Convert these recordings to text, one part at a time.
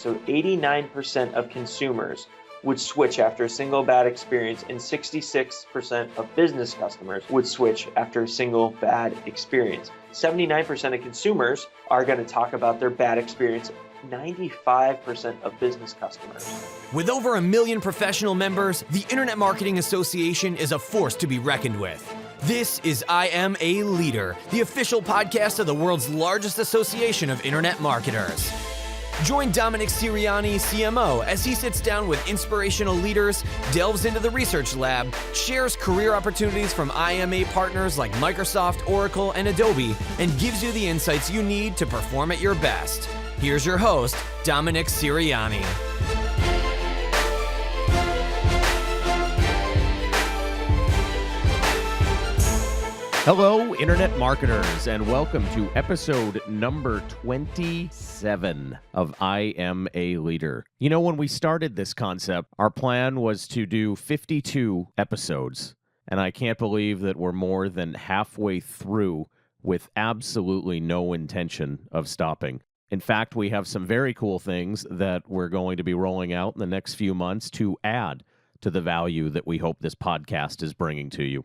So 89% of consumers would switch after a single bad experience, and 66% of business customers would switch after a single bad experience. 79% of consumers are going to talk about their bad experience. 95% of business customers. With over 1 million professional members, the Internet Marketing Association is a force to be reckoned with. This is I Am a Leader, the official podcast of the world's largest association of Internet marketers. Join Dominic Sirianni, CMO, as he sits down with inspirational leaders, delves into the research lab, shares career opportunities from IMA partners like Microsoft, Oracle, and Adobe, and gives you the insights you need to perform at your best. Here's your host, Dominic Sirianni. Hello, Internet marketers, and welcome to episode number 27 of I Am a Leader. You know, when we started this concept, our plan was to do 52 episodes, and I can't believe that we're more than halfway through with absolutely no intention of stopping. In fact, we have some very cool things that we're going to be rolling out in the next few months to add to the value that we hope this podcast is bringing to you.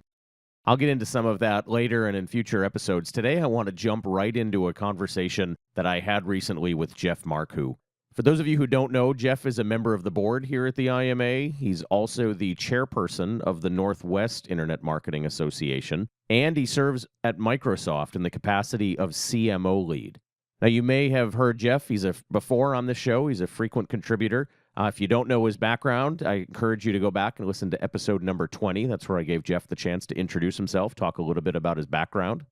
I'll get into some of that later and in future episodes. Today, I want to jump right into a conversation that I had recently with Jeff Marcoux. For those of you who don't know, Jeff is a member of the board here at the IMA. He's also the chairperson of the Northwest Internet Marketing Association, and he serves at Microsoft in the capacity of CMO-Lead. Now, you may have heard Jeff. Before on this show. He's a frequent contributor. If you don't know his background, I encourage you to go back and listen to episode number 20. That's where I gave Jeff the chance to introduce himself, talk a little bit about his background.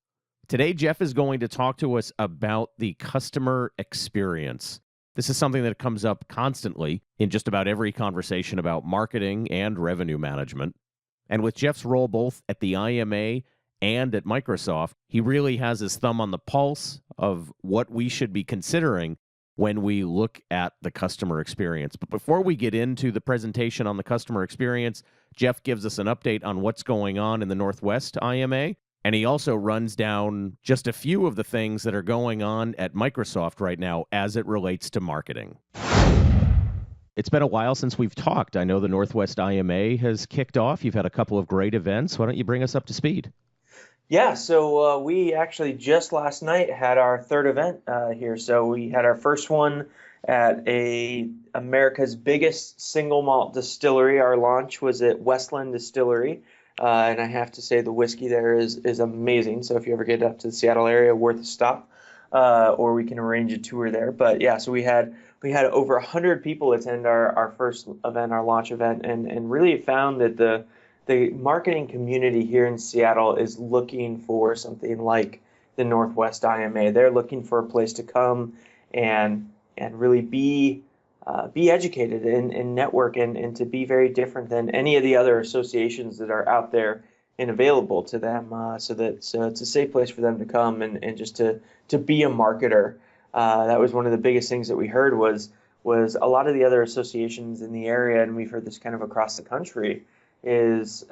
Today, Jeff is going to talk to us about the customer experience. This is something that comes up constantly in just about every conversation about marketing and revenue management. And with Jeff's role both at the IMA and at Microsoft, he really has his thumb on the pulse of what we should be considering when we look at the customer experience. But before we get into the presentation on the customer experience, Jeff gives us an update on what's going on in the Northwest IMA, and he also runs down just a few of the things that are going on at Microsoft right now as it relates to marketing. It's been a while since we've talked. I know the Northwest IMA has kicked off. You've had a couple of great events. Why don't you bring us up to speed? Yeah, so we actually just last night had our third event here. So we had our first one at America's biggest single malt distillery. Our launch was at Westland Distillery, and I have to say the whiskey there is amazing. So if you ever get up to the Seattle area, worth a stop, or we can arrange a tour there. But yeah, so we had over 100 people attend our first event, our launch event, and really found that the marketing community here in Seattle is looking for something like the Northwest IMA. They're looking for a place to come and really be educated and network and to be very different than any of the other associations that are out there and available to them. So it's a safe place for them to come and just to be a marketer. That was one of the biggest things that we heard was a lot of the other associations in the area, and we've heard this kind of across the country, is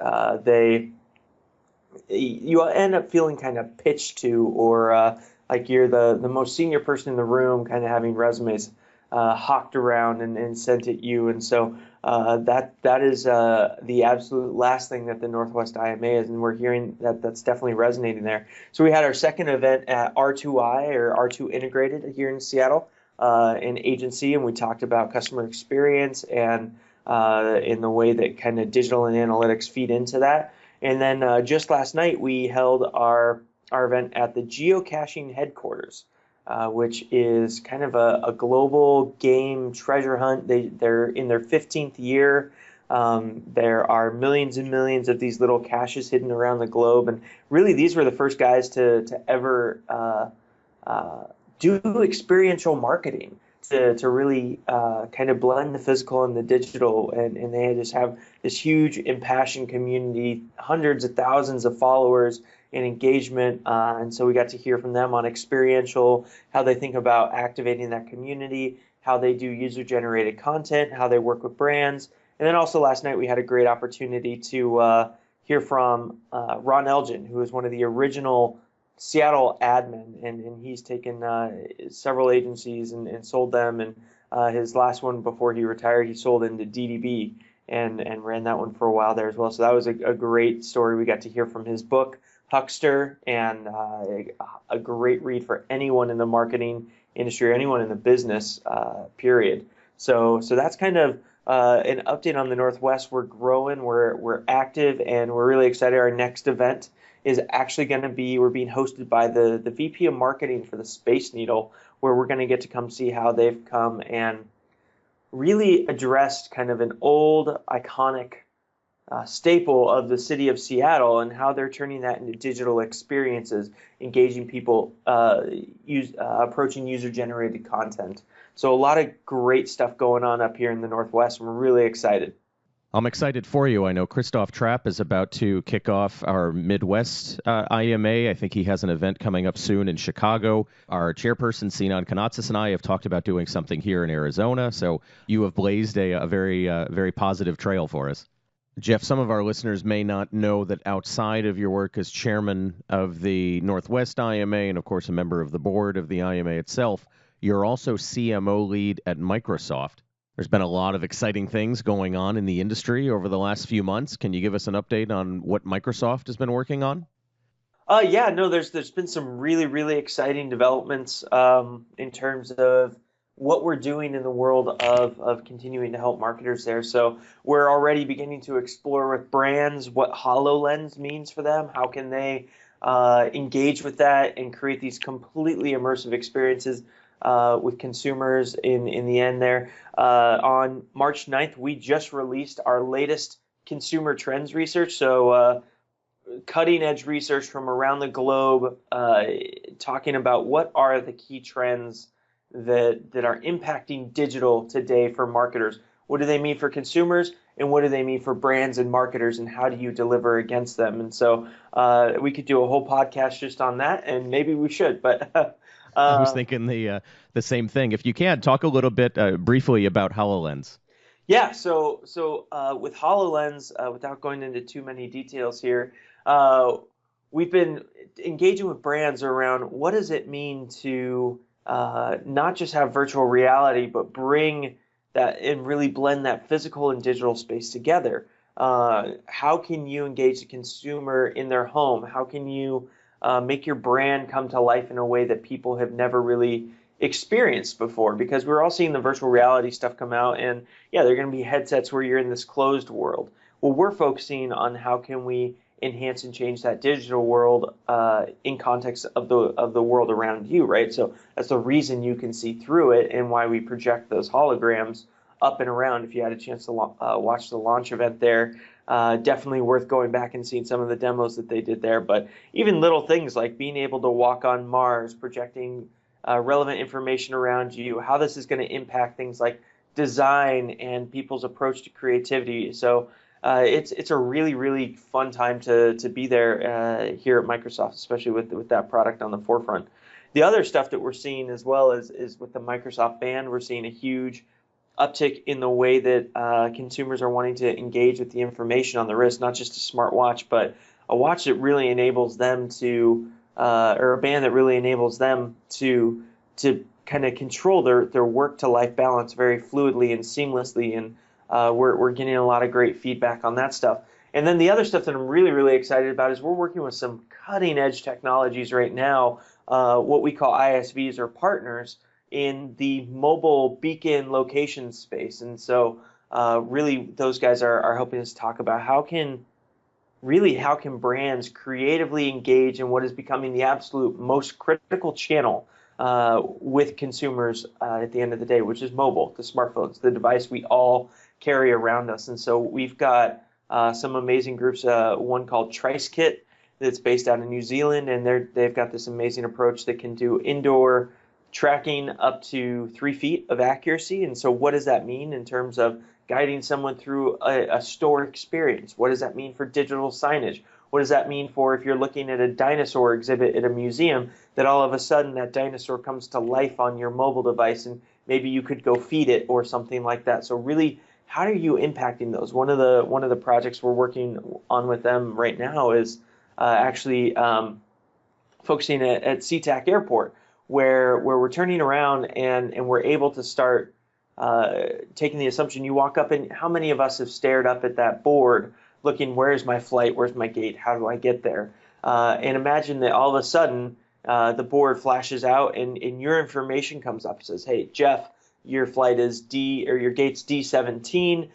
you end up feeling kind of pitched to, or like you're the most senior person in the room, kind of having resumes hawked around and sent at you. And so that is the absolute last thing that the Northwest IMA is, and we're hearing that's definitely resonating there. So we had our second event at R2I, or R2 Integrated, here in Seattle, an agency, and we talked about customer experience and in the way that kind of digital and analytics feed into that. And then just last night, we held our event at the geocaching headquarters, which is kind of a global game treasure hunt. They're in their 15th year. There are millions and millions of these little caches hidden around the globe. And really, these were the first guys to ever do experiential marketing, to really kind of blend the physical and the digital, and they just have this huge impassioned community, hundreds of thousands of followers and engagement, and so we got to hear from them on experiential, how they think about activating that community, how they do user-generated content, how they work with brands. And then also last night we had a great opportunity to hear from Ron Elgin, who is one of the original Seattle admin, and he's taken several agencies and sold them, and His last one before he retired, he sold into DDB and ran that one for a while there as well. So that was a great story. We got to hear from his book, Huckster, and a great read for anyone in the marketing industry or anyone in the business, period. So that's kind of an update on the Northwest. We're growing, we're active, and we're really excited. Our next event is actually going to be, we're being hosted by the VP of Marketing for the Space Needle, where we're going to get to come see how they've come and really addressed kind of an old, iconic staple of the city of Seattle and how they're turning that into digital experiences, engaging people, approaching user-generated content. So a lot of great stuff going on up here in the Northwest, and we're really excited. I'm excited for you. I know Christoph Trapp is about to kick off our Midwest IMA. I think he has an event coming up soon in Chicago. Our chairperson, Sinan Kanatsis, and I have talked about doing something here in Arizona. So you have blazed a very positive trail for us. Jeff, some of our listeners may not know that outside of your work as chairman of the Northwest IMA and, of course, a member of the board of the IMA itself, you're also CMO-Lead at Microsoft. There's been a lot of exciting things going on in the industry over the last few months. Can you give us an update on what Microsoft has been working on? Yeah, no, there's been some really exciting developments in terms of what we're doing in the world of continuing to help marketers there. So we're already beginning to explore with brands what Hololens means for them. How can they engage with that and create these completely immersive experiences with consumers in the end there. On March 9th, we just released our latest consumer trends research. So cutting edge research from around the globe, talking about what are the key trends that are impacting digital today for marketers. What do they mean for consumers, and what do they mean for brands and marketers, and how do you deliver against them? And so we could do a whole podcast just on that, and maybe we should, but I was thinking the same thing. If you can, talk a little bit briefly about HoloLens. Yeah, so with HoloLens, without going into too many details here, we've been engaging with brands around what does it mean to not just have virtual reality, but bring that and really blend that physical and digital space together. How can you engage the consumer in their home? How can you make your brand come to life in a way that people have never really experienced before? Because we're all seeing the virtual reality stuff come out, and yeah, they're going to be headsets where you're in this closed world. Well, we're focusing on how can we enhance and change that digital world in context of the world around you, right? So that's the reason you can see through it and why we project those holograms up and around. If you had a chance to watch the launch event there, definitely worth going back and seeing some of the demos that they did there. But even little things like being able to walk on Mars, projecting relevant information around you, how this is going to impact things like design and people's approach to creativity. So it's a really fun time to be there here at Microsoft, especially with that product on the forefront. The other stuff that we're seeing as well is with the Microsoft Band, we're seeing a huge uptick in the way that consumers are wanting to engage with the information on the wrist, not just a smartwatch, but a watch that really enables them to, or a band that really enables them to kind of control their work to life balance very fluidly and seamlessly. And we're getting a lot of great feedback on that stuff. And then the other stuff that I'm really excited about is we're working with some cutting edge technologies right now, what we call ISVs or partners, in the mobile beacon location space. And so really those guys are helping us talk about how can brands creatively engage in what is becoming the absolute most critical channel with consumers at the end of the day, which is mobile, the smartphones, the device we all carry around us. And so we've got some amazing groups, one called TriceKit that's based out of New Zealand, and they've got this amazing approach that can do indoor tracking up to 3 feet of accuracy. And so what does that mean in terms of guiding someone through a store experience? What does that mean for digital signage? What does that mean for if you're looking at a dinosaur exhibit at a museum, that all of a sudden that dinosaur comes to life on your mobile device and maybe you could go feed it or something like that? So really, how are you impacting those? One of the projects we're working on with them right now is actually focusing at SeaTac Airport, where we're turning around and we're able to start taking the assumption you walk up, and how many of us have stared up at that board looking, where's my flight, where's my gate, how do I get there? And imagine that all of a sudden the board flashes out and your information comes up. It says, hey, Jeff, your flight is D, or your gate's D17,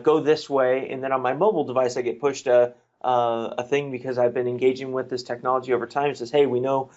go this way. And then on my mobile device, I get pushed a thing because I've been engaging with this technology over time. It says, hey, we know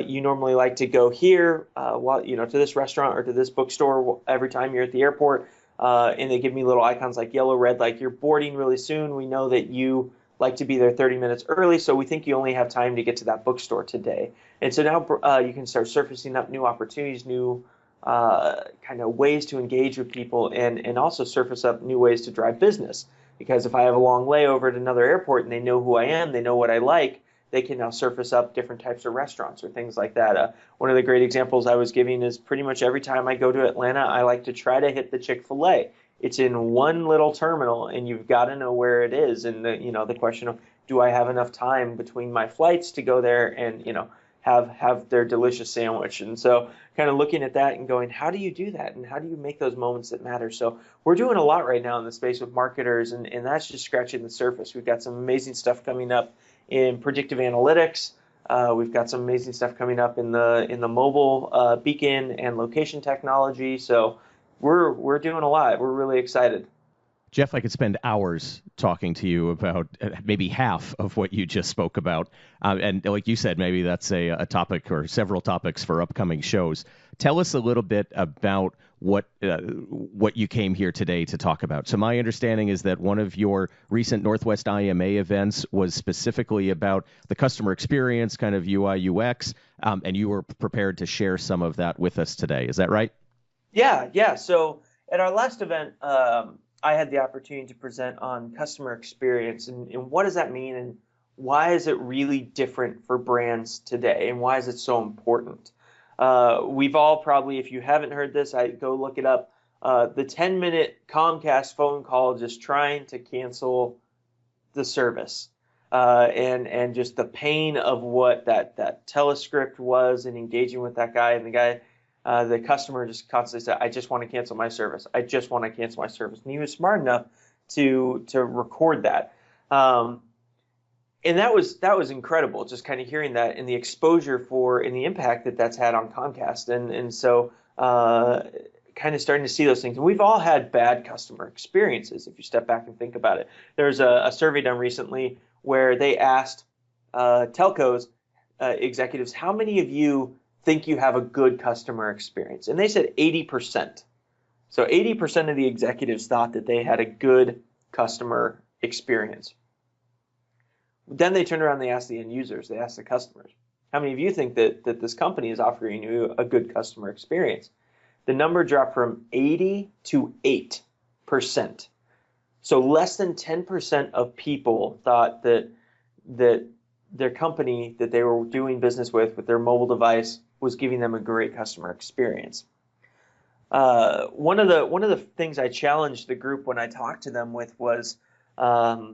you normally like to go here, to this restaurant or to this bookstore every time you're at the airport. And they give me little icons like yellow, red, like you're boarding really soon. We know that you like to be there 30 minutes early, so we think you only have time to get to that bookstore today. And so now you can start surfacing up new opportunities, new kind of ways to engage with people, and also surface up new ways to drive business. Because if I have a long layover at another airport and they know who I am, they know what I like, they can now surface up different types of restaurants or things like that. One of the great examples I was giving is pretty much every time I go to Atlanta, I like to try to hit the Chick-fil-A. It's in one little terminal, and you've got to know where it is. And the question of, do I have enough time between my flights to go there and have their delicious sandwich? And so kind of looking at that and going, how do you do that? And how do you make those moments that matter? So we're doing a lot right now in the space with marketers, and that's just scratching the surface. We've got some amazing stuff coming up in predictive analytics. We've got some amazing stuff coming up in the mobile beacon and location technology. So we're doing a lot. We're really excited. Jeff, I could spend hours talking to you about maybe half of what you just spoke about. And like you said, maybe that's a topic or several topics for upcoming shows. Tell us a little bit about what you came here today to talk about. So my understanding is that one of your recent Northwest IMA events was specifically about the customer experience, kind of UI, UX, and you were prepared to share some of that with us today. Is that right? Yeah. So at our last event, I had the opportunity to present on customer experience and what does that mean, and why is it really different for brands today, and why is it so important? We've all probably, if you haven't heard this, I go look it up. The 10-minute Comcast phone call just trying to cancel the service, and just the pain of what that telescript was, and engaging with that guy, and the customer just constantly said, I just want to cancel my service. I just want to cancel my service. And he was smart enough to record that. And that was incredible, just kind of hearing that, and the exposure and the impact that's had on Comcast. And so kind of starting to see those things. And we've all had bad customer experiences if you step back and think about it. There's a survey done recently where they asked telcos executives, how many of you think you have a good customer experience? And they said 80%. So 80% of the executives thought that they had a good customer experience. Then they turned around and they asked the end users, they asked the customers, how many of you think that this company is offering you a good customer experience? The number dropped from 80 to 8%. So less than 10% of people thought that their company that they were doing business with their mobile device, was giving them a great customer experience. One of the things I challenged the group when I talked to them with was, customer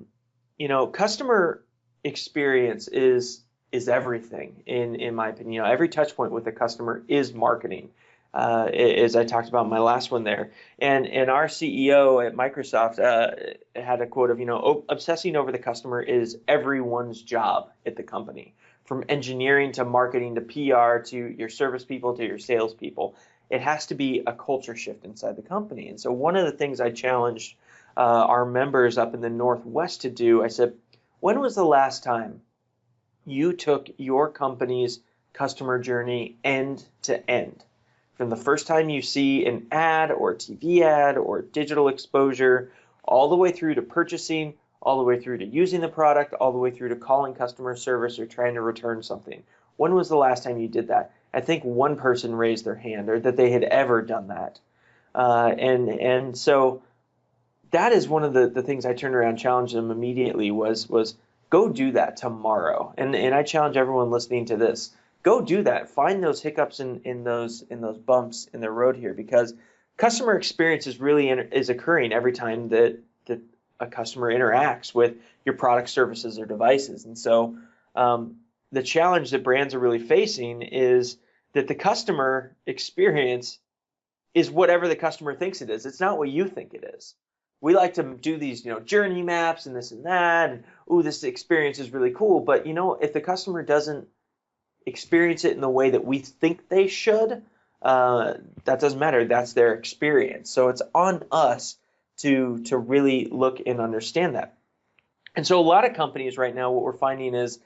experience is everything in my opinion. Every touch point with a customer is marketing, as I talked about in my last one there. And our CEO at Microsoft had a quote of, obsessing over the customer is everyone's job at the company. From engineering to marketing to PR to your service people to your sales people. It has to be a culture shift inside the company. And so one of the things I challenged our members up in the Northwest to do, I said, when was the last time you took your company's customer journey end to end? From the first time you see an ad or a TV ad or digital exposure, all the way through to purchasing, all the way through to using the product, all the way through to calling customer service or trying to return something. When was the last time you did that? I think one person raised their hand, or that they had ever done that. And so that is one of the things I turned around and challenged them immediately was go do that tomorrow. And I challenge everyone listening to this, go do that. Find those hiccups in those bumps in the road here, because customer experience is occurring every time that a customer interacts with your product, services, or devices. And so the challenge that brands are really facing is that the customer experience is whatever the customer thinks it is. It's not what you think it is. We like to do these, journey maps and this and that, and this experience is really cool. But if the customer doesn't experience it in the way that we think they should, that doesn't matter. That's their experience. So it's on us to really look and understand that. And so a lot of companies right now, what we're finding is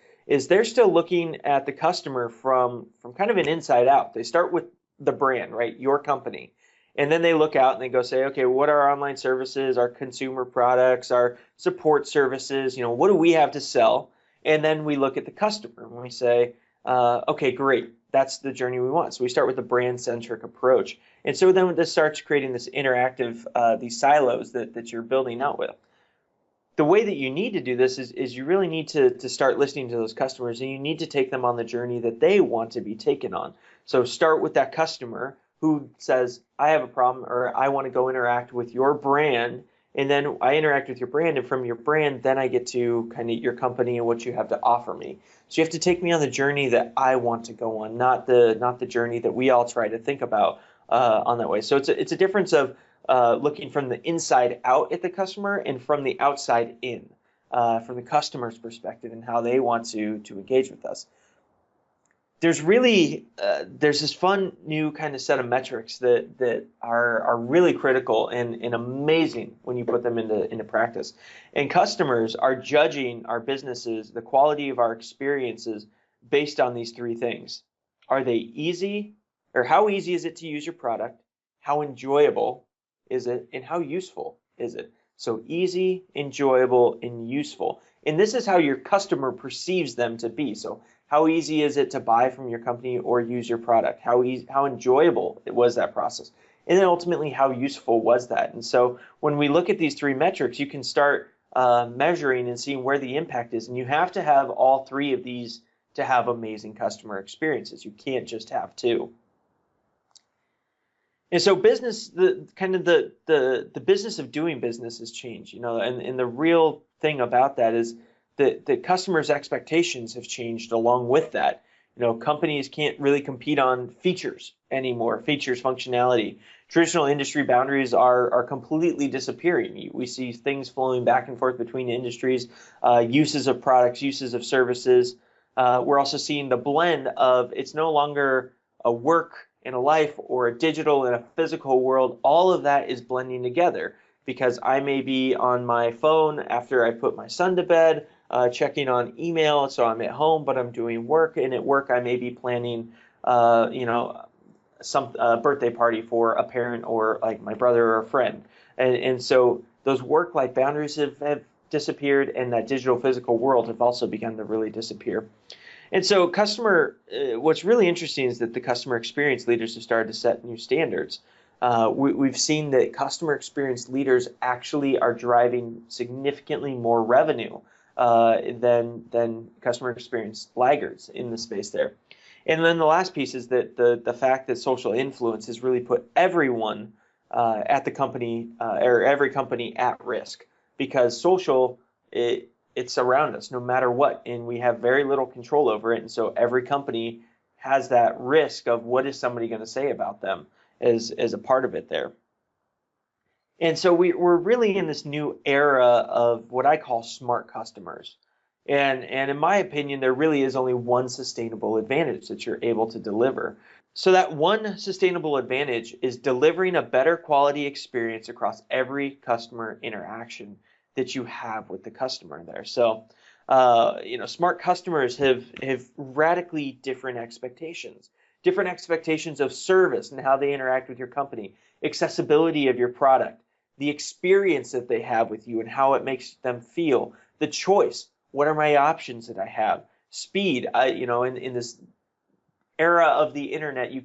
they're still looking at the customer from kind of an inside out. They start with the brand, right? Your company. And then they look out and they go say, okay, what are our online services, our consumer products, our support services? What do we have to sell? And then we look at the customer and we say, okay, great. That's the journey we want. So we start with a brand-centric approach. And so then this starts creating this interactive, these silos that you're building out with. The way that you need to do this is you really need to start listening to those customers, and you need to take them on the journey that they want to be taken on. So start with that customer who says, I have a problem, or I want to go interact with your brand, and then I interact with your brand, and from your brand, then I get to kind of your company and what you have to offer me. So you have to take me on the journey that I want to go on, not the journey that we all try to think about on that way. So it's a difference of looking from the inside out at the customer and from the outside in, from the customer's perspective and how they want to engage with us. There's really there's this fun new kind of set of metrics that are really critical and amazing when you put them into practice. And customers are judging our businesses, the quality of our experiences, based on these three things. Are they easy, or how easy is it to use your product? How enjoyable is it, and how useful is it? So easy, enjoyable, and useful. And this is how your customer perceives them to be. So how easy is it to buy from your company or use your product? How enjoyable was that process? And then ultimately, how useful was that? And so when we look at these three metrics, you can start measuring and seeing where the impact is. And you have to have all three of these to have amazing customer experiences. You can't just have two. And so business, the business of doing business has changed, and the real thing about that is that the customers' expectations have changed along with that. Companies can't really compete on features anymore, functionality. Traditional industry boundaries are completely disappearing. We see things flowing back and forth between industries, uses of products, uses of services. We're also seeing the blend of it's no longer a work and a life or a digital and a physical world. All of that is blending together because I may be on my phone after I put my son to bed, checking on email, so I'm at home, but I'm doing work, and at work I may be planning, some birthday party for a parent or like my brother or a friend, and so those work-life boundaries have disappeared, and that digital physical world have also begun to really disappear. And so what's really interesting is that the customer experience leaders have started to set new standards. We've seen that customer experience leaders actually are driving significantly more revenue than customer experience laggards in the space there. And then the last piece is that the fact that social influence has really put everyone at the company or every company at risk, because social, it's around us no matter what, and we have very little control over it. And so every company has that risk of what is somebody going to say about them as a part of it there. And so we're really in this new era of what I call smart customers. And in my opinion, there really is only one sustainable advantage that you're able to deliver. So that one sustainable advantage is delivering a better quality experience across every customer interaction that you have with the customer there. So, smart customers have radically different expectations of service and how they interact with your company, accessibility of your product, the experience that they have with you and how it makes them feel, the choice, what are my options that I have, speed. In this era of the internet, you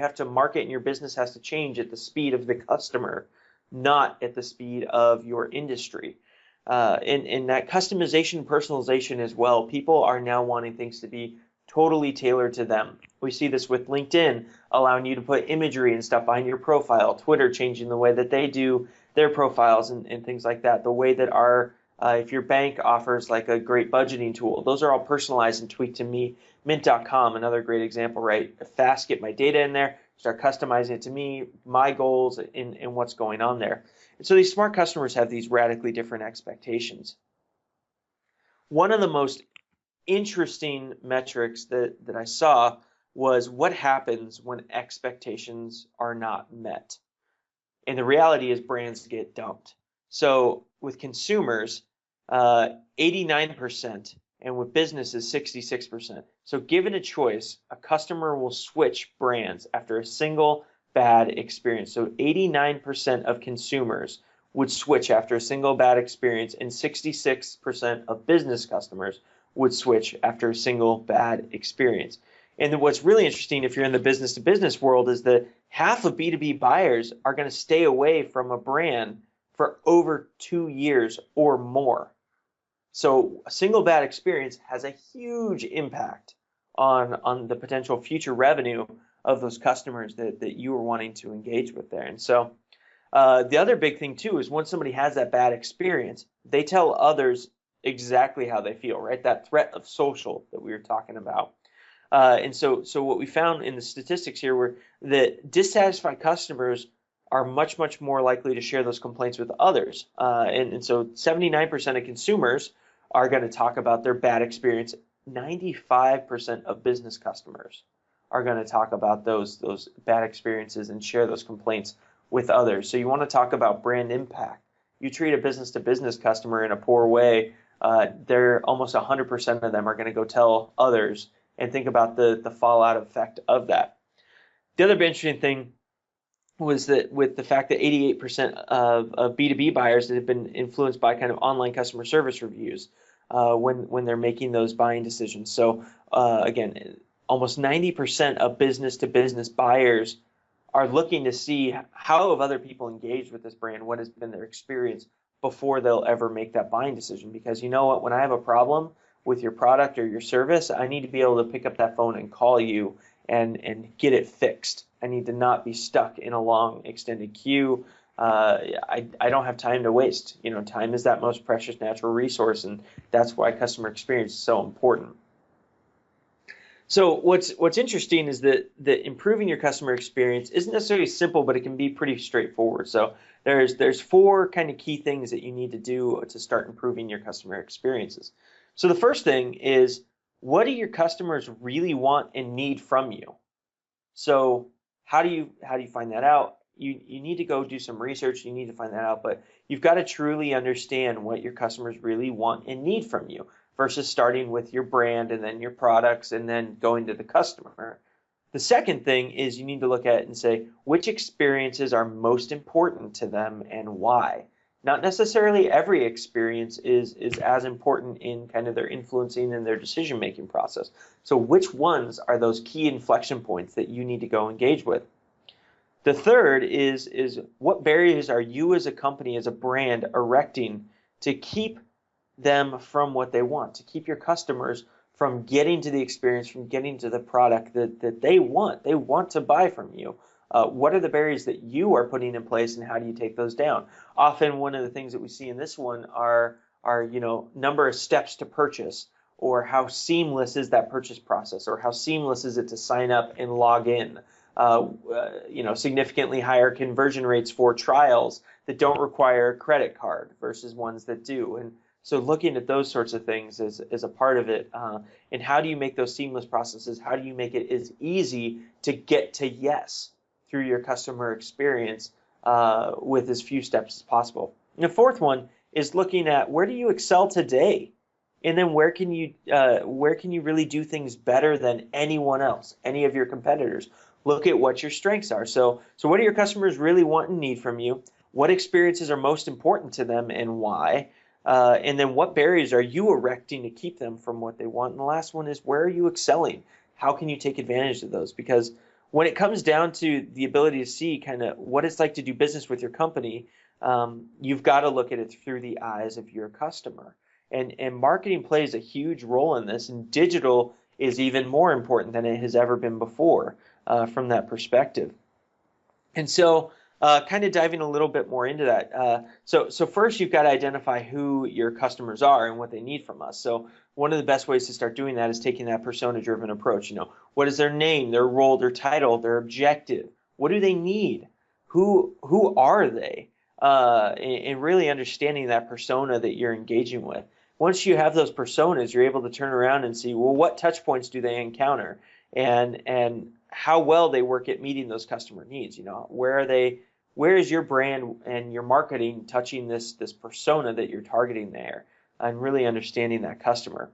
have to market, and your business has to change at the speed of the customer, not at the speed of your industry. And that customization, personalization as well. People are now wanting things to be totally tailored to them. We see this with LinkedIn allowing you to put imagery and stuff behind your profile, Twitter changing the way that they do their profiles and things like that. The way that if your bank offers like a great budgeting tool, those are all personalized and tweaked to me. Mint.com, another great example, right? Fast, get my data in there, start customizing it to me, my goals, and what's going on there. And so these smart customers have these radically different expectations. One of the most interesting metrics that I saw was what happens when expectations are not met. And the reality is brands get dumped. So with consumers, 89%, and with businesses, 66%. So given a choice, a customer will switch brands after a single bad experience. So 89% of consumers would switch after a single bad experience, and 66% of business customers would switch after a single bad experience. And what's really interesting if you're in the business to business world is that half of B2B buyers are going to stay away from a brand for over 2 years or more. So a single bad experience has a huge impact on the potential future revenue of those customers that you are wanting to engage with there. And so the other big thing too is once somebody has that bad experience, they tell others exactly how they feel, right? That threat of social that we were talking about. And so what we found in the statistics here were that dissatisfied customers are much, much more likely to share those complaints with others. And so 79% of consumers are going to talk about their bad experience. 95% of business customers are going to talk about those bad experiences and share those complaints with others. So you want to talk about brand impact. You treat a business to business customer in a poor way, they're almost 100% of them are going to go tell others, and think about the fallout effect of that. The other interesting thing was that with the fact that 88% of B2B buyers that have been influenced by kind of online customer service reviews when they're making those buying decisions. So again, almost 90% of business to business buyers are looking to see how have other people engaged with this brand, what has been their experience before they'll ever make that buying decision. Because you know what, when I have a problem with your product or your service, I need to be able to pick up that phone and call you and get it fixed. I need to not be stuck in a long extended queue. I don't have time to waste. You know, time is that most precious natural resource, and that's why customer experience is so important. So what's interesting is that improving your customer experience isn't necessarily simple, but it can be pretty straightforward. So there's 4 kind of key things that you need to do to start improving your customer experiences. So the first thing is, what do your customers really want and need from you? So how do you find that out? You need to go do some research. You need to find that out, but you've got to truly understand what your customers really want and need from you, versus starting with your brand and then your products and then going to the customer. The second thing is you need to look at it and say, which experiences are most important to them and why? Not necessarily every experience is as important in kind of their influencing and their decision-making process. So which ones are those key inflection points that you need to go engage with? The third is what barriers are you as a company, as a brand, erecting to keep them from what they want, to keep your customers from getting to the experience, from getting to the product that they want. They want to buy from you. What are the barriers that you are putting in place, and how do you take those down? Often one of the things that we see in this one are number of steps to purchase, or how seamless is that purchase process, or how seamless is it to sign up and log in. Significantly higher conversion rates for trials that don't require a credit card versus ones that do. And so looking at those sorts of things is a part of it. And how do you make those seamless processes? How do you make it as easy to get to yes through your customer experience with as few steps as possible? And the fourth one is looking at, where do you excel today? And then where can you really do things better than anyone else, any of your competitors? Look at what your strengths are. So what do your customers really want and need from you? What experiences are most important to them and why? And then what barriers are you erecting to keep them from what they want? And the last one is, where are you excelling? How can you take advantage of those? Because when it comes down to the ability to see kind of what it's like to do business with your company, you've got to look at it through the eyes of your customer. And marketing plays a huge role in this, and digital is even more important than it has ever been before from that perspective. And so Kind of diving a little bit more into that. So first, you've got to identify who your customers are and what they need from us. So one of the best ways to start doing that is taking that persona-driven approach. What is their name, their role, their title, their objective? What do they need? Who are they? And really understanding that persona that you're engaging with. Once you have those personas, you're able to turn around and see, well, what touch points do they encounter, and how well they work at meeting those customer needs. Where is your brand and your marketing touching this persona that you're targeting there, and really understanding that customer.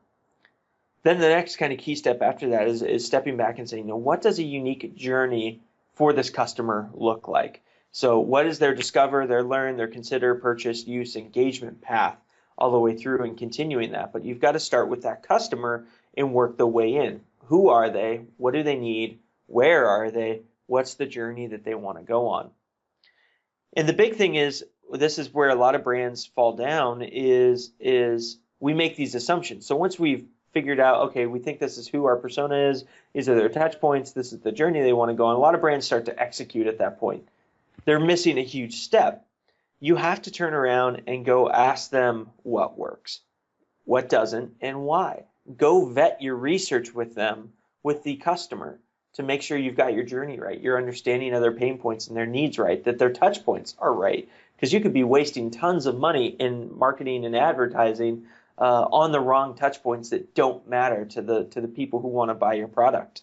Then the next kind of key step after that is stepping back and saying, what does a unique journey for this customer look like? So what is their discover, their learn, their consider, purchase, use, engagement path all the way through, and continuing that. But you've got to start with that customer and work the way in. Who are they? What do they need? Where are they? What's the journey that they want to go on? And the big thing is, this is where a lot of brands fall down, is we make these assumptions. So once we've figured out, okay, we think this is who our persona is, these are their touch points, this is the journey they want to go on, a lot of brands start to execute at that point. They're missing a huge step. You have to turn around and go ask them what works, what doesn't, and why. Go vet your research with them, with the customer, to make sure you've got your journey right, your understanding of their pain points and their needs right, that their touch points are right. Because you could be wasting tons of money in marketing and advertising on the wrong touch points that don't matter to the people who want to buy your product.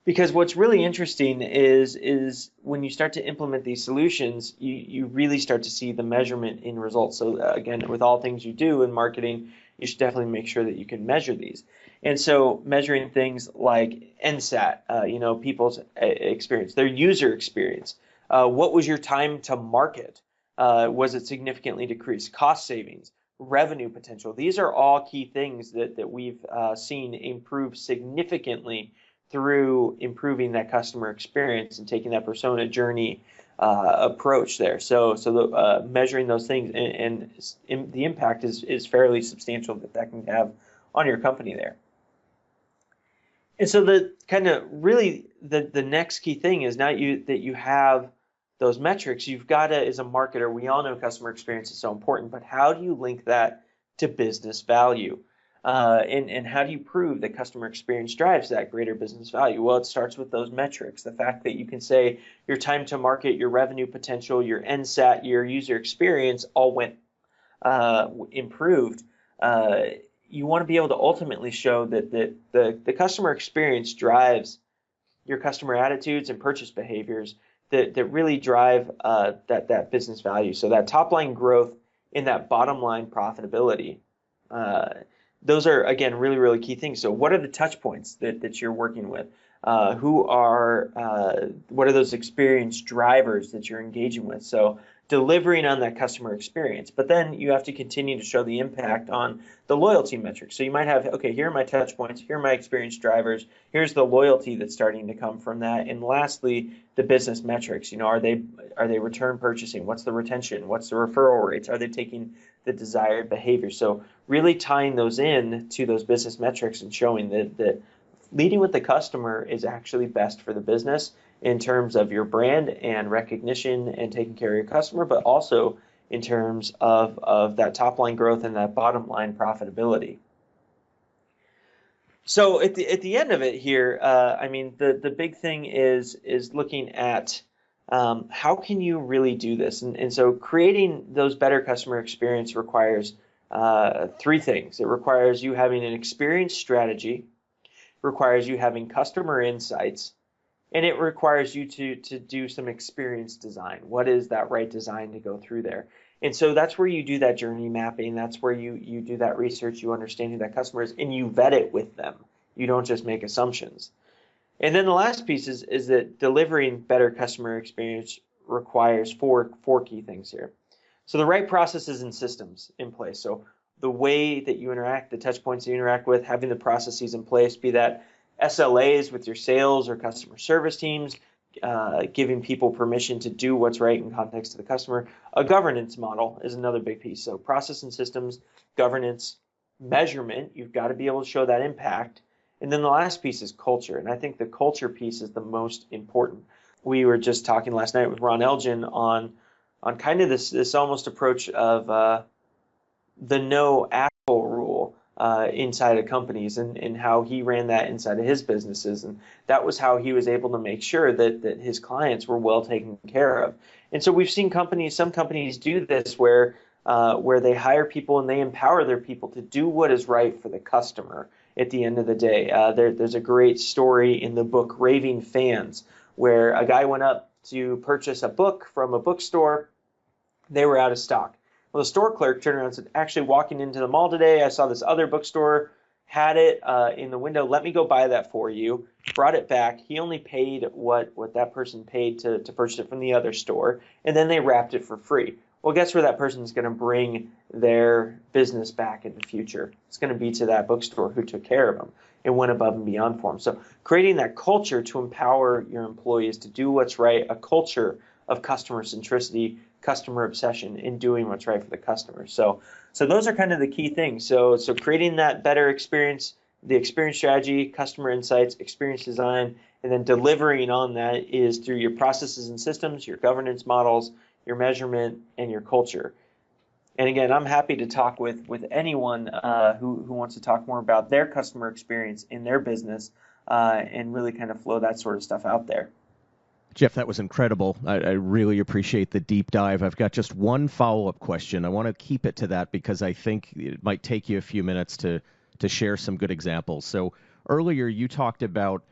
Because what's really interesting is when you start to implement these solutions, you really start to see the measurement in results. So again, with all things you do in marketing, you should definitely make sure that you can measure these. And so measuring things like NSAT, people's experience, their user experience. What was your time to market? Was it significantly decreased? Cost savings, revenue potential. These are all key things that we've seen improve significantly through improving that customer experience and taking that persona journey approach there. So measuring those things and the impact is fairly substantial that can have on your company there. And so the kind of really the next key thing is now that you have those metrics, you've got to, as a marketer, we all know customer experience is so important, but how do you link that to business value? And how do you prove that customer experience drives that greater business value? Well, it starts with those metrics. The fact that you can say your time to market, your revenue potential, your NSAT, your user experience all went improved. You want to be able to ultimately show that the customer experience drives your customer attitudes and purchase behaviors that really drive that business value. So that top line growth and that bottom line profitability. Those are, again, really, really key things. So what are the touch points that you're working with? What are those experience drivers that you're engaging with? So delivering on that customer experience. But then you have to continue to show the impact on the loyalty metrics. So you might have, okay, here are my touch points, here are my experience drivers, here's the loyalty that's starting to come from that. And lastly, the business metrics. Are they return purchasing? What's the retention? What's the referral rates? Are they taking the desired behavior? So really tying those in to those business metrics and showing that leading with the customer is actually best for the business in terms of your brand and recognition and taking care of your customer, but also in terms of that top line growth and that bottom line profitability. So at the end of it here, the big thing is looking at how can you really do this? And so creating those better customer experience requires three things. It requires you having an experience strategy, requires you having customer insights, and it requires you to do some experience design. What is that right design to go through there? And so that's where you do that journey mapping. That's where you do that research, you understand who that customer is, and you vet it with them. You don't just make assumptions. And then the last piece is that delivering better customer experience requires four key things here. So the right processes and systems in place. So the way that you interact, the touch points you interact with, having the processes in place, be that SLAs with your sales or customer service teams, giving people permission to do what's right in context to the customer. A governance model is another big piece. So process and systems, governance, measurement, you've got to be able to show that impact. And then the last piece is culture. And I think the culture piece is the most important. we were just talking last night with Ron Elgin on kind of this almost approach of the no asshole rule inside of companies, and how he ran that inside of his businesses. And that was how he was able to make sure that his clients were well taken care of. And so we've seen some companies do this where they hire people and they empower their people to do what is right for the customer at the end of the day. There's a great story in the book Raving Fans, where a guy went up to purchase a book from a bookstore. They were out of stock. Well, the store clerk turned around and said, actually, walking into the mall today, I saw this other bookstore had it in the window. Let me go buy that for you. Brought it back. He only paid what that person paid to purchase it from the other store, and then they wrapped it for free. Well, guess where that person is going to bring their business back in the future? It's going to be to that bookstore who took care of them and went above and beyond for them. So creating that culture to empower your employees to do what's right, a culture of customer centricity, customer obsession, and doing what's right for the customer. So those are kind of the key things. So creating that better experience, the experience strategy, customer insights, experience design, and then delivering on that is through your processes and systems, your governance models, your measurement, and your culture. And again, I'm happy to talk with anyone who wants to talk more about their customer experience in their business and really kind of flow that sort of stuff out there. Jeff, that was incredible. I really appreciate the deep dive. I've got just one follow-up question. I want to keep it to that because I think it might take you a few minutes to share some good examples. So earlier you talked about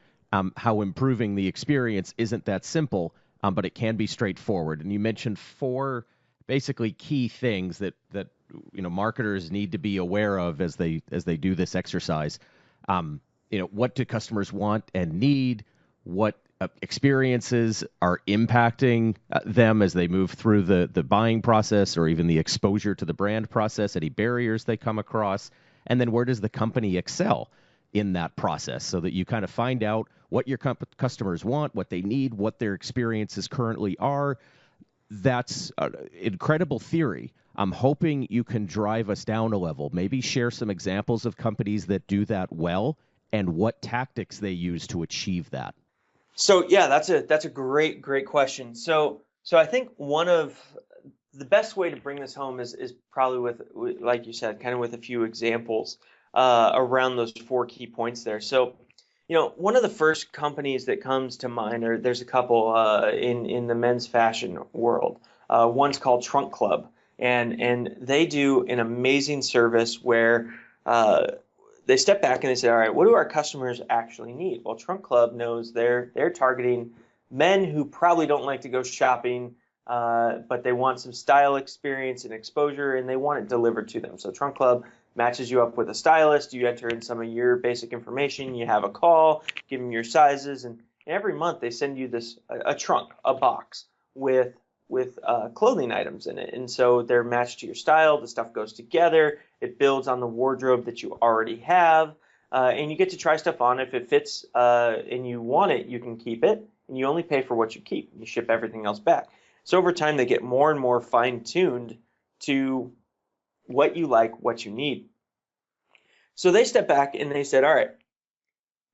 how improving the experience isn't that simple, but it can be straightforward. And you mentioned 4 basically key things that marketers need to be aware of as they do this exercise. What do customers want and need? What experiences are impacting them as they move through the buying process or even the exposure to the brand process, any barriers they come across, and then where does the company excel in that process so that you kind of find out what your customers want, what they need, what their experiences currently are. That's incredible theory. I'm hoping you can drive us down a level, maybe share some examples of companies that do that well and what tactics they use to achieve that. So yeah, that's a great question. So I think one of the best way to bring this home is probably with like you said, kind of with a few examples around those 4 key points there. So one of the first companies that comes to mind, or there's a couple in the men's fashion world. One's called Trunk Club, and they do an amazing service where they step back and they say, all right, what do our customers actually need? Well, Trunk Club knows they're targeting men who probably don't like to go shopping, but they want some style experience and exposure, and they want it delivered to them. So Trunk Club matches you up with a stylist. You enter in some of your basic information. You have a call, give them your sizes, and every month they send you a trunk, a box with clothing items in it. And so they're matched to your style. The stuff goes together. It builds on the wardrobe that you already have. And you get to try stuff on. If it fits and you want it, you can keep it. And you only pay for what you keep. You ship everything else back. So over time, they get more and more fine-tuned to what you like, what you need. So they step back and they said, all right,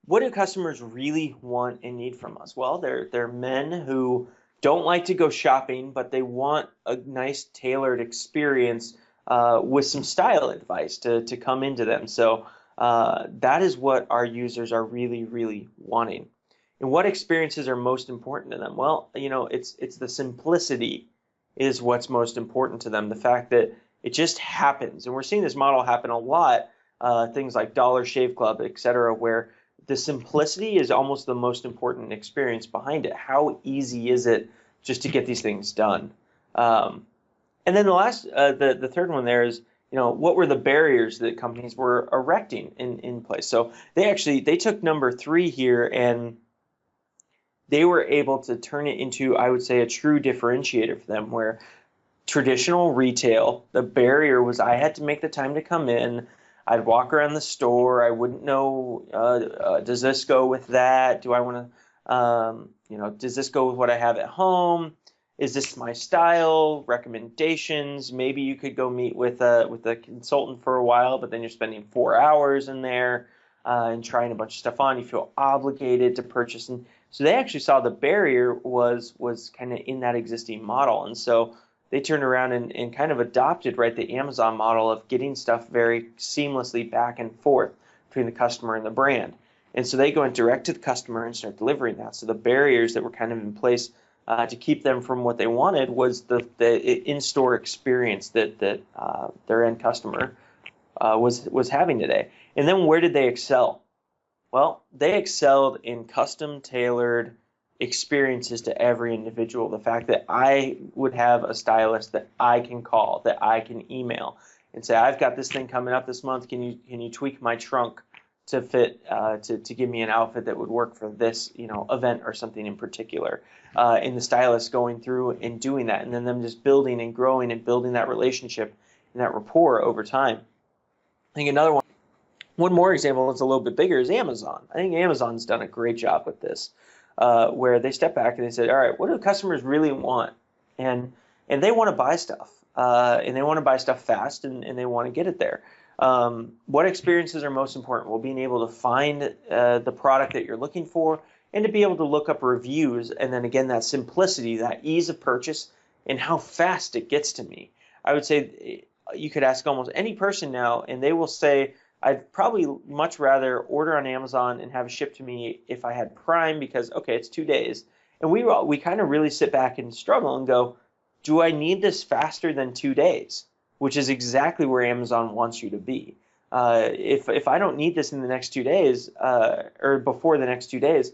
what do customers really want and need from us? Well, they're men who don't like to go shopping, but they want a nice tailored experience with some style advice to come into them. So that is what our users are really, really wanting. And what experiences are most important to them? Well, it's the simplicity is what's most important to them. The fact that it just happens. And we're seeing this model happen a lot, things like Dollar Shave Club, et cetera, where the simplicity is almost the most important experience behind it. How easy is it just to get these things done? And then the last, the third one there is, what were the barriers that companies were erecting in place? So they took number 3 here, and they were able to turn it into, I would say, a true differentiator for them, where traditional retail, the barrier was I had to make the time to come in. I'd walk around the store. I wouldn't know, does this go with that? Do I want to, does this go with what I have at home? Is this my style? Recommendations? Maybe you could go meet with a consultant for a while, but then you're spending 4 hours in there and trying a bunch of stuff on. You feel obligated to purchase. And So they actually saw the barrier was kind of in that existing model. And so they turned around and kind of adopted, right, the Amazon model of getting stuff very seamlessly back and forth between the customer and the brand. And so they go in direct to the customer and start delivering that. So the barriers that were kind of in place to keep them from what they wanted was the in-store experience that their end customer was having today. And then where did they excel? Well, they excelled in custom tailored experiences to every individual. The fact that I would have a stylist that I can call, that I can email and say, I've got this thing coming up this month. Can you tweak my trunk to fit to give me an outfit that would work for this event or something in particular? And the stylist going through and doing that, and then them just building and growing and building that relationship and that rapport over time. I think another one more example that's a little bit bigger is Amazon. I think Amazon's done a great job with this, where they step back and they said, all right, what do customers really want? And they want to buy stuff, and they want to buy stuff fast, and they want to get it there. What experiences are most important? Well, being able to find the product that you're looking for, and to be able to look up reviews, and then again, that simplicity, that ease of purchase, and how fast it gets to me. I would say you could ask almost any person now, and they will say, I'd probably much rather order on Amazon and have it shipped to me if I had Prime, because, okay, it's 2 days. And we kind of really sit back and struggle and go, do I need this faster than 2 days? Which is exactly where Amazon wants you to be. If I don't need this in the next 2 days, or before the next 2 days,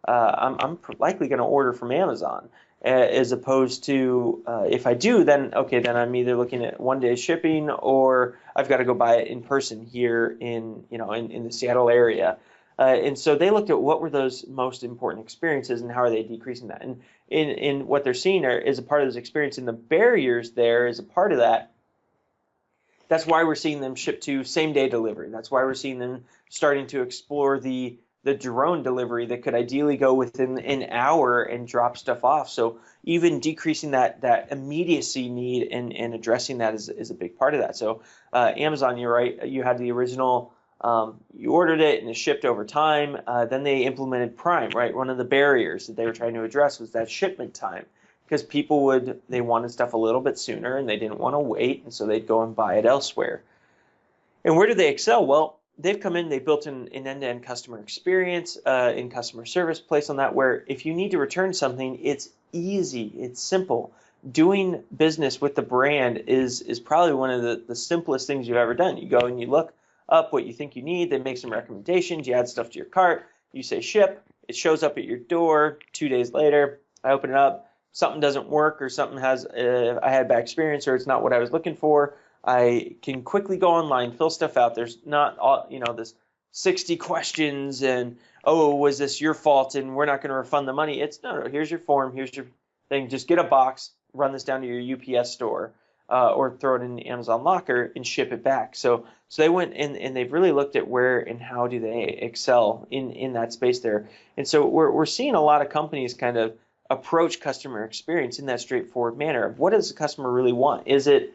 I'm likely going to order from Amazon, as opposed to if I do, then I'm either looking at 1 day shipping, or I've got to go buy it in person here in the Seattle area. And so they looked at what were those most important experiences and how are they decreasing that. And in what they're seeing is a part of this experience, and the barriers there is a part of that. That's why we're seeing them ship to same-day delivery. That's why we're seeing them starting to explore the drone delivery that could ideally go within an hour and drop stuff off. So even decreasing that immediacy need and addressing that is a big part of that. So Amazon, you're right, you had the original, you ordered it and it shipped over time. Then they implemented Prime, right? One of the barriers that they were trying to address was that shipment time, because they wanted stuff a little bit sooner and they didn't want to wait, and so they'd go and buy it elsewhere. And where do they excel? Well, they've come in, they built an end-to-end customer experience in customer service place on that, where if you need to return something, it's easy, it's simple. Doing business with the brand is probably one of the simplest things you've ever done. You go and you look up what you think you need, they make some recommendations, you add stuff to your cart, you say ship, it shows up at your door 2 days later, I open it up, something doesn't work, or something I had a bad experience, or it's not what I was looking for, I can quickly go online, fill stuff out. There's not all, this 60 questions and, oh, was this your fault and we're not going to refund the money. It's no, here's your form, here's your thing. Just get a box, run this down to your UPS store, or throw it in the Amazon locker and ship it back. So they went and they've really looked at where and how do they excel in that space there. And so we're seeing a lot of companies kind of approach customer experience in that straightforward manner of what does the customer really want? Is it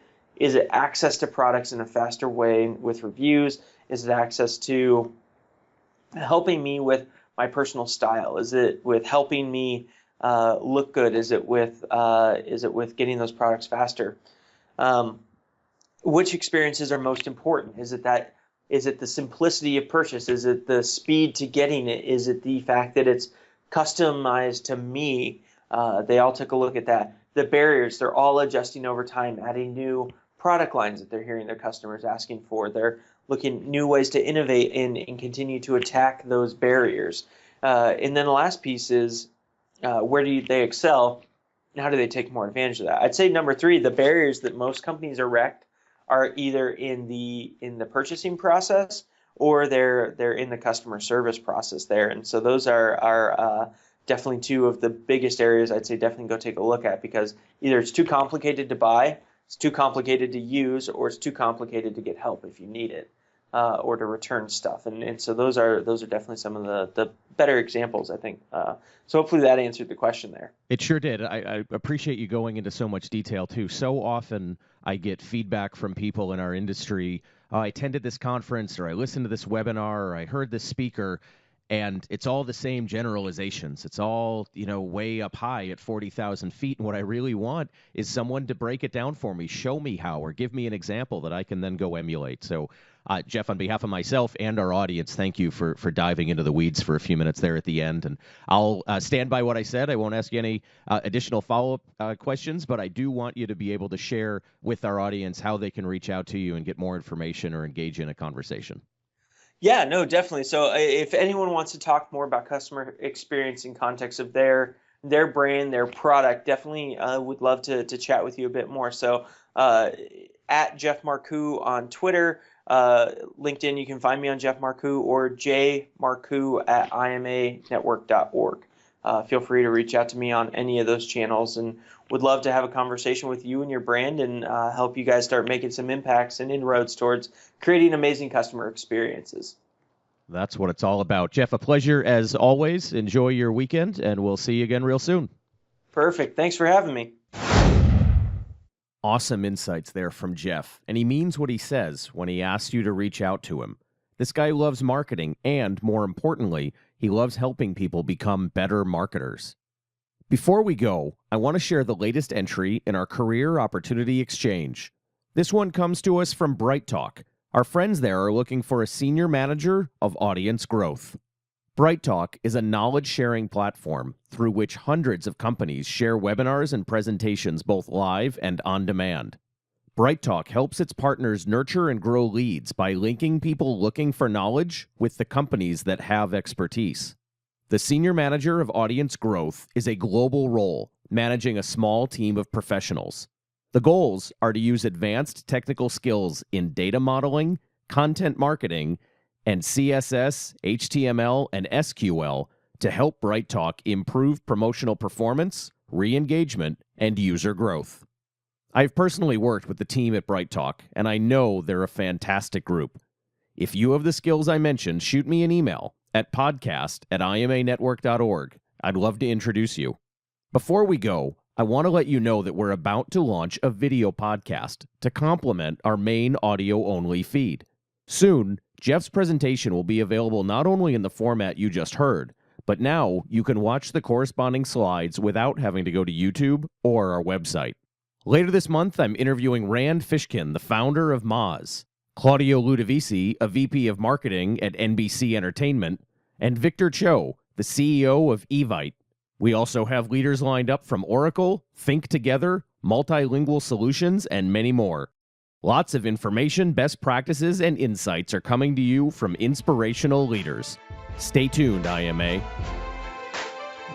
access to products in a faster way with reviews? Is it access to helping me with my personal style? Is it with helping me look good? Is it with getting those products faster? Which experiences are most important? Is it the simplicity of purchase? Is it the speed to getting it? Is it the fact that it's customized to me? They all took a look at that. The barriers, they're all adjusting over time, adding new product lines that they're hearing their customers asking for. They're looking new ways to innovate and continue to attack those barriers. And then the last piece is where do they excel and how do they take more advantage of that? I'd say number 3, the barriers that most companies are wrecked are either in the purchasing process or they're in the customer service process there. And so those are definitely 2 of the biggest areas I'd say definitely go take a look at, because either it's too complicated to buy, it's too complicated to use, or it's too complicated to get help if you need it, or to return stuff. And so those are definitely some of the better examples, I think. So hopefully that answered the question there. It sure did. I appreciate you going into so much detail too. So often I get feedback from people in our industry. I attended this conference, or I listened to this webinar, or I heard this speaker, And it's all the same generalizations. It's all, way up high at 40,000 feet. And what I really want is someone to break it down for me, show me how, or give me an example that I can then go emulate. So, Jeff, on behalf of myself and our audience, thank you for diving into the weeds for a few minutes there at the end. And I'll stand by what I said. I won't ask you any additional follow-up questions, but I do want you to be able to share with our audience how they can reach out to you and get more information or engage in a conversation. Yeah, no, definitely. So if anyone wants to talk more about customer experience in context of their brand, their product, definitely would love to chat with you a bit more. So at Jeff Marcoux on Twitter, LinkedIn, you can find me on Jeff Marcoux, or jmarcoux@imanetwork.org. Feel free to reach out to me on any of those channels, and would love to have a conversation with you and your brand and help you guys start making some impacts and inroads towards creating amazing customer experiences. That's what it's all about. Jeff, a pleasure as always. Enjoy your weekend, and we'll see you again real soon. Perfect. Thanks for having me. Awesome insights there from Jeff, and he means what he says when he asks you to reach out to him. This guy loves marketing, and more importantly, he loves helping people become better marketers. Before we go, I want to share the latest entry in our Career Opportunity Exchange. This one comes to us from Bright Talk. Our friends there are looking for a senior manager of audience growth. Bright Talk is a knowledge-sharing platform through which hundreds of companies share webinars and presentations both live and on demand. Bright Talk helps its partners nurture and grow leads by linking people looking for knowledge with the companies that have expertise. The Senior Manager of Audience Growth is a global role, managing a small team of professionals. The goals are to use advanced technical skills in data modeling, content marketing, and CSS, HTML, and SQL to help Bright Talk improve promotional performance, re-engagement, and user growth. I've personally worked with the team at Bright Talk, and I know they're a fantastic group. If you have the skills I mentioned, shoot me an email at podcast@imanetwork.org. I'd love to introduce you. Before we go, I want to let you know that we're about to launch a video podcast to complement our main audio-only feed. Soon, Jeff's presentation will be available not only in the format you just heard, but now you can watch the corresponding slides without having to go to YouTube or our website. Later this month, I'm interviewing Rand Fishkin, the founder of Moz, Claudio Ludovisi, a VP of Marketing at NBC Entertainment, and Victor Cho, the CEO of Evite. We also have leaders lined up from Oracle, Think Together, Multilingual Solutions, and many more. Lots of information, best practices, and insights are coming to you from inspirational leaders. Stay tuned, IMA.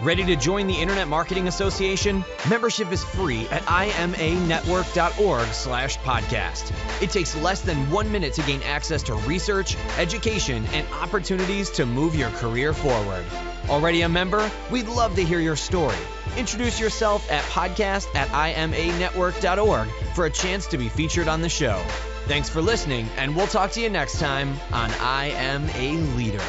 Ready to join the Internet Marketing Association? Membership is free at imanetwork.org/podcast. It takes less than 1 minute to gain access to research, education, and opportunities to move your career forward. Already a member? We'd love to hear your story. Introduce yourself at podcast@imanetwork.org for a chance to be featured on the show. Thanks for listening, and we'll talk to you next time on I Am a Leader.